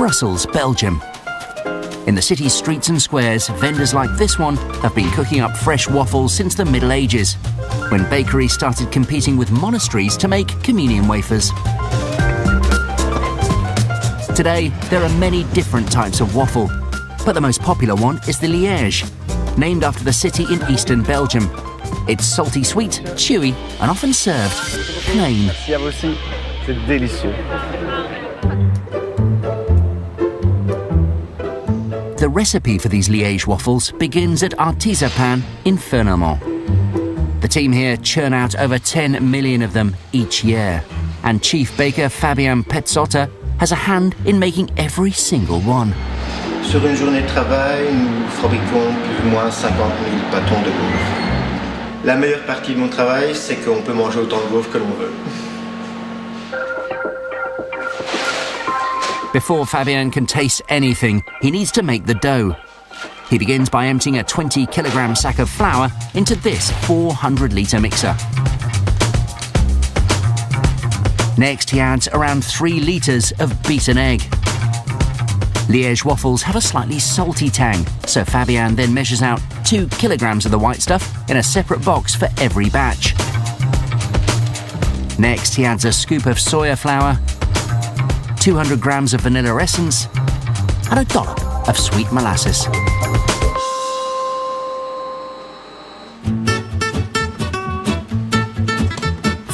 Brussels, Belgium. In the city's streets and squares, vendors like this one have been cooking up fresh waffles since the Middle Ages, when bakeries started competing with monasteries to make communion wafers. Today, there are many different types of waffle, but the most popular one is the Liège, named after the city in eastern Belgium. It's salty sweet, chewy, and often served plain. Merci à vous aussi, c'est délicieux. The recipe for these Liège waffles begins at Artisapan in Fernemont. The team here churn out over 10 million of them each year, and chief baker Fabien Petzotter has a hand in making every single one. Sur une journée de travail, nous fabriquons plus ou moins 50 000 bâtons de gaufres. La meilleure partie de mon travail, c'est qu'on peut manger autant de gaufres que l'on veut. Before Fabien can taste anything, he needs to make the dough. He begins by emptying a 20-kilogram sack of flour into this 400-litre mixer. Next, he adds around 3 litres of beaten egg. Liège waffles have a slightly salty tang, so Fabien then measures out 2 kilograms of the white stuff in a separate box for every batch. Next, he adds a scoop of soya flour, 200 grams of vanilla essence, and a dollop of sweet molasses.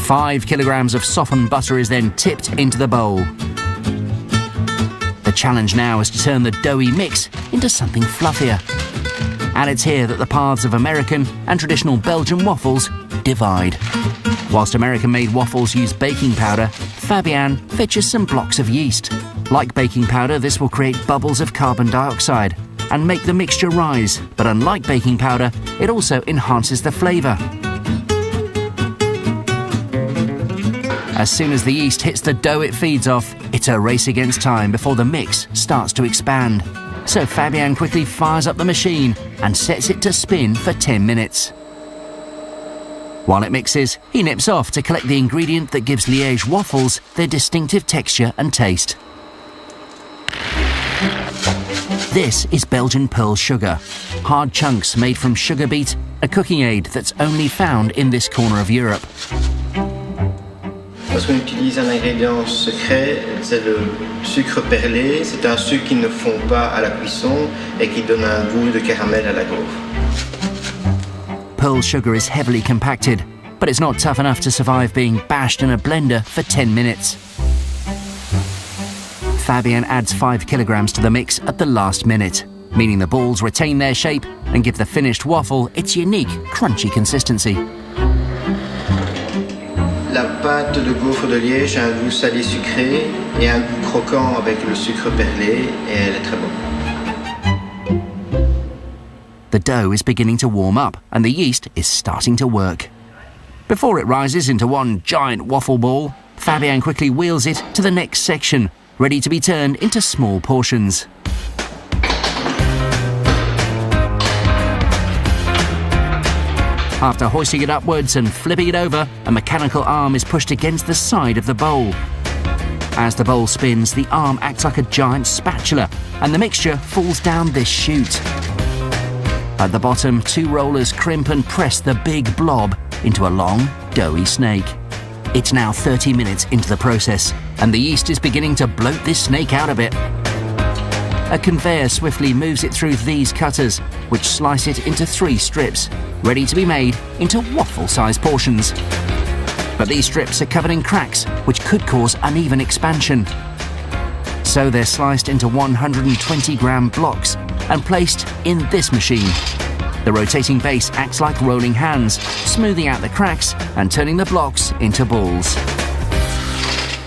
Five kilograms of softened butter is then tipped into the bowl. The challenge now is to turn the doughy mix into something fluffier. And it's here that the paths of American and traditional Belgian waffles divide. Whilst American-made waffles use baking powder, Fabien fetches some blocks of yeast. Like baking powder, this will create bubbles of carbon dioxide and make the mixture rise, but unlike baking powder, it also enhances the flavour. As soon as the yeast hits the dough it feeds off, it's a race against time before the mix starts to expand. So Fabien quickly fires up the machine and sets it to spin for 10 minutes. While it mixes, he nips off to collect the ingredient that gives Liège waffles their distinctive texture and taste. This is Belgian pearl sugar, hard chunks made from sugar beet, a cooking aid that's only found in this corner of Europe. Parce qu'on utilise un ingrédient secret, c'est le sucre perlé. C'est un sucre qui ne fond pas à la cuisson et qui donne un goût de caramel à la gaufre. Pearl sugar is heavily compacted, but it's not tough enough to survive being bashed in a blender for 10 minutes. Fabien adds 5 kilograms to the mix at the last minute, meaning the balls retain their shape and give the finished waffle its unique, crunchy consistency. La pâte de gaufre de Liège a un goût salé sucré et un goût croquant avec le sucre perlé et elle est très bonne. The dough is beginning to warm up and the yeast is starting to work. Before it rises into one giant waffle ball, Fabien quickly wheels it to the next section, ready to be turned into small portions. After hoisting it upwards and flipping it over, a mechanical arm is pushed against the side of the bowl. As the bowl spins, the arm acts like a giant spatula, and the mixture falls down this chute. At the bottom, 2 rollers crimp and press the big blob into a long, doughy snake. It's now 30 minutes into the process, and the yeast is beginning to bloat this snake out a bit. A conveyor swiftly moves it through these cutters, which slice it into 3 strips, ready to be made into waffle-sized portions. But these strips are covered in cracks, which could cause uneven expansion. So they're sliced into 120-gram blocks and placed in this machine. The rotating base acts like rolling hands, smoothing out the cracks and turning the blocks into balls.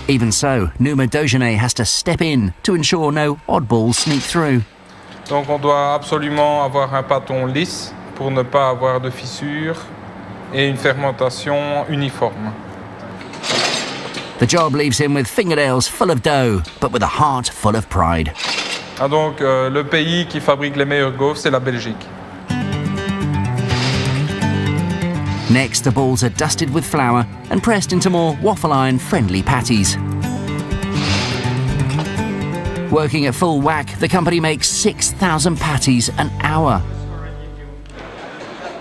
Even so, Numa Dogenet has to step in to ensure no oddballs sneak through. Donc on doit absolument avoir un pâton lisse pour ne pas avoir de fissures et une fermentation uniforme. The job leaves him with fingernails full of dough, but with a heart full of pride. Ah donc le pays qui fabrique les meilleures gaufres, c'est la Belgique. Next, the balls are dusted with flour and pressed into more waffle iron-friendly patties. Working at full whack, the company makes 6,000 patties an hour.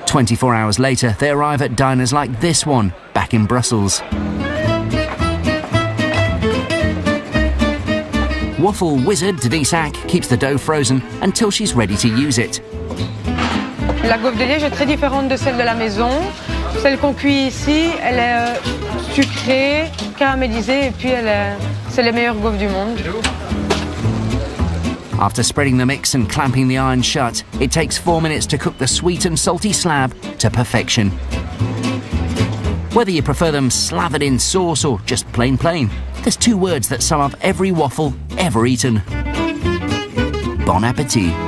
24 hours later, they arrive at diners like this one, back in Brussels. Waffle wizard Denise Ack keeps the dough frozen until she's ready to use it. La gaufre de liège est très différente de celle de la maison. Celle qu'on cuit ici, elle est sucrée, caramélisée et puis c'est les meilleures gaufres du monde. After spreading the mix and clamping the iron shut, it takes 4 minutes to cook the sweet and salty slab to perfection. Whether you prefer them slathered in sauce or just plain, there's 2 words that sum up every waffle ever eaten. Bon appétit.